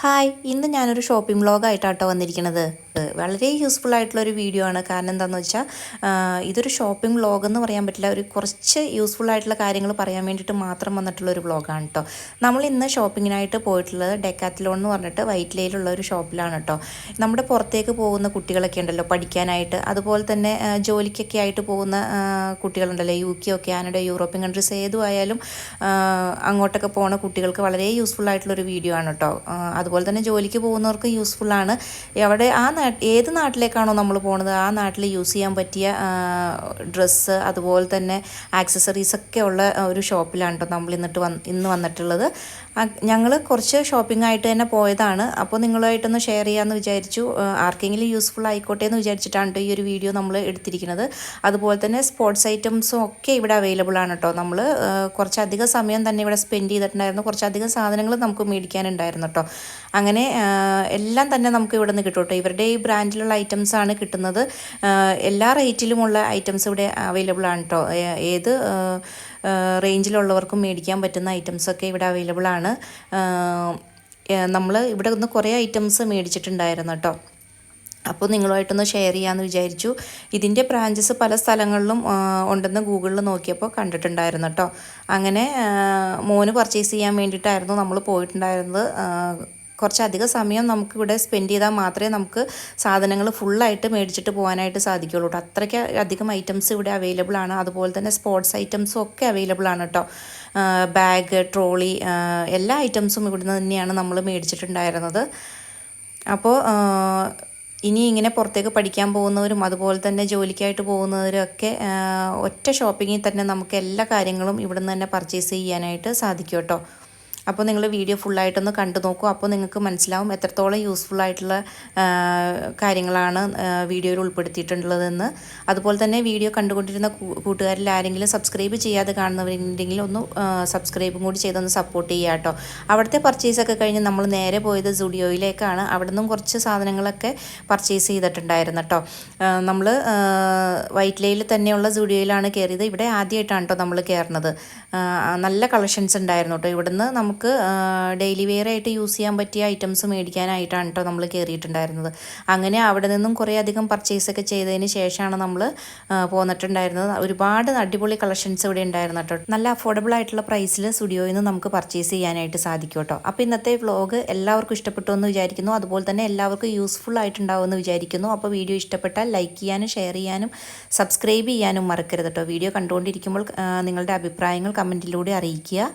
Hi, ഇന്ന് ഞാനൊരു shopping വ്ളോഗായിട്ടാട്ടോ വന്നിരിക്കുന്നത്. വളരെ യൂസ്ഫുൾ ആയിട്ടുള്ളൊരു വീഡിയോ ആണ്. കാരണം എന്താണെന്ന് വെച്ചാൽ ഇതൊരു ഷോപ്പിംഗ് വ്ളോഗ് എന്ന് പറയാൻ പറ്റില്ല, ഒരു കുറച്ച് യൂസ്ഫുൾ ആയിട്ടുള്ള കാര്യങ്ങൾ പറയാൻ വേണ്ടിയിട്ട് മാത്രം വന്നിട്ടുള്ളൊരു വ്ളോഗാണ് കേട്ടോ. നമ്മൾ ഇന്ന് ഷോപ്പിങ്ങിനായിട്ട് പോയിട്ടുള്ളത് ഡെക്കാത്ലോൺ എന്ന് പറഞ്ഞിട്ട് വൈറ്റ്ലയിലുള്ള ഒരു ഷോപ്പിലാണ് കേട്ടോ. നമ്മുടെ പുറത്തേക്ക് പോകുന്ന കുട്ടികളൊക്കെ ഉണ്ടല്ലോ പഠിക്കാനായിട്ട്, അതുപോലെ തന്നെ ജോലിക്കൊക്കെ ആയിട്ട് പോകുന്ന കുട്ടികളുണ്ടല്ലോ, UK, കാനഡ, യൂറോപ്യൻ കൺട്രീസ് ഏതുമായാലും അങ്ങോട്ടൊക്കെ പോകുന്ന കുട്ടികൾക്ക് വളരെ യൂസ്ഫുൾ ആയിട്ടുള്ളൊരു വീഡിയോ ആണ് കേട്ടോ. അതുപോലെ തന്നെ ജോലിക്ക് പോകുന്നവർക്ക് യൂസ്ഫുള്ളാണ്. അവിടെ ഏത് നാട്ടിലേക്കാണോ നമ്മൾ പോകുന്നത് ആ നാട്ടിൽ യൂസ് ചെയ്യാൻ പറ്റിയ ഡ്രസ്സ്, അതുപോലെ തന്നെ ആക്സസറീസൊക്കെ ഉള്ള ഒരു ഷോപ്പിലാണ് കേട്ടോ നമ്മൾ ഇന്ന് വന്നിട്ടുള്ളത്. ഞങ്ങൾ കുറച്ച് ഷോപ്പിംഗ് ആയിട്ട് തന്നെ പോയതാണ്. അപ്പോൾ നിങ്ങളുമായിട്ടൊന്ന് ഷെയർ ചെയ്യാമെന്ന് വിചാരിച്ചു. ആർക്കെങ്കിലും യൂസ്ഫുൾ ആയിക്കോട്ടെ എന്ന് വിചാരിച്ചിട്ടാണ് ഈ ഒരു വീഡിയോ നമ്മൾ എടുത്തിരിക്കുന്നത്. അതുപോലെ തന്നെ സ്പോർട്സ് ഐറ്റംസും ഒക്കെ ഇവിടെ അവൈലബിൾ ആണ് കേട്ടോ. നമ്മൾ കുറച്ചധികം സമയം തന്നെ ഇവിടെ സ്പെൻഡ് ചെയ്തിട്ടുണ്ടായിരുന്നു. കുറച്ചധികം സാധനങ്ങൾ നമുക്ക് മേടിക്കാനുണ്ടായിരുന്നു കേട്ടോ. അങ്ങനെ എല്ലാം തന്നെ നമുക്ക് ഇവിടെ നിന്ന് കിട്ടും കേട്ടോ. ഇവരുടെ ഈ ബ്രാൻഡിലുള്ള ഐറ്റംസാണ് കിട്ടുന്നത്. എല്ലാ റേറ്റിലുമുള്ള ഐറ്റംസ് ഇവിടെ അവൈലബിൾ ആണ് കേട്ടോ. ഏത് റേഞ്ചിലുള്ളവർക്കും മേടിക്കാൻ പറ്റുന്ന ഐറ്റംസൊക്കെ ഇവിടെ അവൈലബിൾ ആണ്. നമ്മൾ ഇവിടെ നിന്ന് കുറേ ഐറ്റംസ് മേടിച്ചിട്ടുണ്ടായിരുന്നു കേട്ടോ. അപ്പോൾ നിങ്ങളുമായിട്ടൊന്ന് ഷെയർ ചെയ്യാമെന്ന് വിചാരിച്ചു. ഇതിൻ്റെ ബ്രാഞ്ചസ് പല സ്ഥലങ്ങളിലും ഉണ്ടെന്ന് ഗൂഗിളിൽ നോക്കിയപ്പോൾ കണ്ടിട്ടുണ്ടായിരുന്നു കേട്ടോ. അങ്ങനെ മോന് പർച്ചേസ് ചെയ്യാൻ വേണ്ടിയിട്ടായിരുന്നു നമ്മൾ പോയിട്ടുണ്ടായിരുന്നത്. കുറച്ചധികം സമയം നമുക്കിവിടെ സ്പെൻഡ് ചെയ്താൽ മാത്രമേ നമുക്ക് സാധനങ്ങൾ ഫുള്ളായിട്ട് മേടിച്ചിട്ട് പോകാനായിട്ട് സാധിക്കുള്ളൂ കേട്ടോ. അത്രയ്ക്ക് അധികം ഐറ്റംസ് ഇവിടെ അവൈലബിൾ ആണ്. അതുപോലെ തന്നെ സ്പോർട്സ് ഐറ്റംസും ഒക്കെ അവൈലബിൾ ആണ് കേട്ടോ. ബാഗ്, ട്രോളി, എല്ലാ ഐറ്റംസും ഇവിടുന്ന് തന്നെയാണ് നമ്മൾ മേടിച്ചിട്ടുണ്ടായിരുന്നത്. അപ്പോൾ ഇനി ഇങ്ങനെ പുറത്തേക്ക് പഠിക്കാൻ പോകുന്നവരും അതുപോലെ തന്നെ ജോലിക്കായിട്ട് പോകുന്നവരും ഒക്കെ ഒറ്റ ഷോപ്പിങ്ങിൽ തന്നെ നമുക്ക് എല്ലാ കാര്യങ്ങളും ഇവിടെ നിന്ന് തന്നെ പർച്ചേസ് ചെയ്യാനായിട്ട് സാധിക്കും കേട്ടോ. അപ്പോൾ നിങ്ങൾ വീഡിയോ ഫുള്ളായിട്ടൊന്ന് കണ്ടു നോക്കൂ. അപ്പോൾ നിങ്ങൾക്ക് മനസ്സിലാവും എത്രത്തോളം യൂസ്ഫുൾ ആയിട്ടുള്ള കാര്യങ്ങളാണ് വീഡിയോയിൽ ഉൾപ്പെടുത്തിയിട്ടുള്ളതെന്ന്. അതുപോലെ തന്നെ വീഡിയോ കണ്ടുകൊണ്ടിരുന്ന കൂട്ടുകാരിൽ ആരെങ്കിലും സബ്സ്ക്രൈബ് ചെയ്യാതെ കാണുന്നവരുണ്ടെങ്കിൽ ഒന്ന് സബ്സ്ക്രൈബും കൂടി ചെയ്തൊന്ന് സപ്പോർട്ട് ചെയ്യുക കേട്ടോ. അവിടുത്തെ പർച്ചേസൊക്കെ കഴിഞ്ഞ് നമ്മൾ നേരെ പോയത് സുഡിയോയിലേക്കാണ്. അവിടെ നിന്നും കുറച്ച് സാധനങ്ങളൊക്കെ പർച്ചേസ് ചെയ്തിട്ടുണ്ടായിരുന്നു കേട്ടോ. നമ്മൾ വൈറ്റ്ലയിൽ തന്നെയുള്ള സുഡിയോയിലാണ് കയറിയത്. ഇവിടെ ആദ്യമായിട്ടാണ് കേട്ടോ നമ്മൾ കയറുന്നത്. നല്ല കളക്ഷൻസ് ഉണ്ടായിരുന്നു കേട്ടോ. ഇവിടുന്ന് നമുക്ക് ഡെയിലി വെയർ ആയിട്ട് യൂസ് ചെയ്യാൻ പറ്റിയ ഐറ്റംസ് മേടിക്കാനായിട്ടാണ് കേട്ടോ നമ്മൾ കയറിയിട്ടുണ്ടായിരുന്നത്. അങ്ങനെ അവിടെ നിന്നും കുറേ അധികം പർച്ചേസൊക്കെ ചെയ്തതിന് ശേഷമാണ് നമ്മൾ പോന്നിട്ടുണ്ടായിരുന്നത്. ഒരുപാട് അടിപൊളി കളക്ഷൻസ് ഇവിടെ ഉണ്ടായിരുന്നു കേട്ടോ. നല്ല അഫോർഡബിൾ ആയിട്ടുള്ള പ്രൈസിൽ സ്റ്റുഡിയോയിൽ നിന്ന് നമുക്ക് പർച്ചേസ് ചെയ്യാനായിട്ട് സാധിക്കും കേട്ടോ. അപ്പോൾ ഇന്നത്തെ വ്ളോഗ് എല്ലാവർക്കും ഇഷ്ടപ്പെട്ടു എന്ന് വിചാരിക്കുന്നു. അതുപോലെ തന്നെ എല്ലാവർക്കും യൂസ്ഫുൾ ആയിട്ടുണ്ടാവുമെന്ന് വിചാരിക്കുന്നു. അപ്പോൾ വീഡിയോ ഇഷ്ടപ്പെട്ടാൽ ലൈക്ക് ചെയ്യാനും ഷെയർ ചെയ്യാനും സബ്സ്ക്രൈബ് ചെയ്യാനും മറക്കരുത് കേട്ടോ. വീഡിയോ കണ്ടുകൊണ്ടിരിക്കുമ്പോൾ നിങ്ങളുടെ അഭിപ്രായങ്ങൾ കമൻറ്റിലൂടെ അറിയിക്കുക.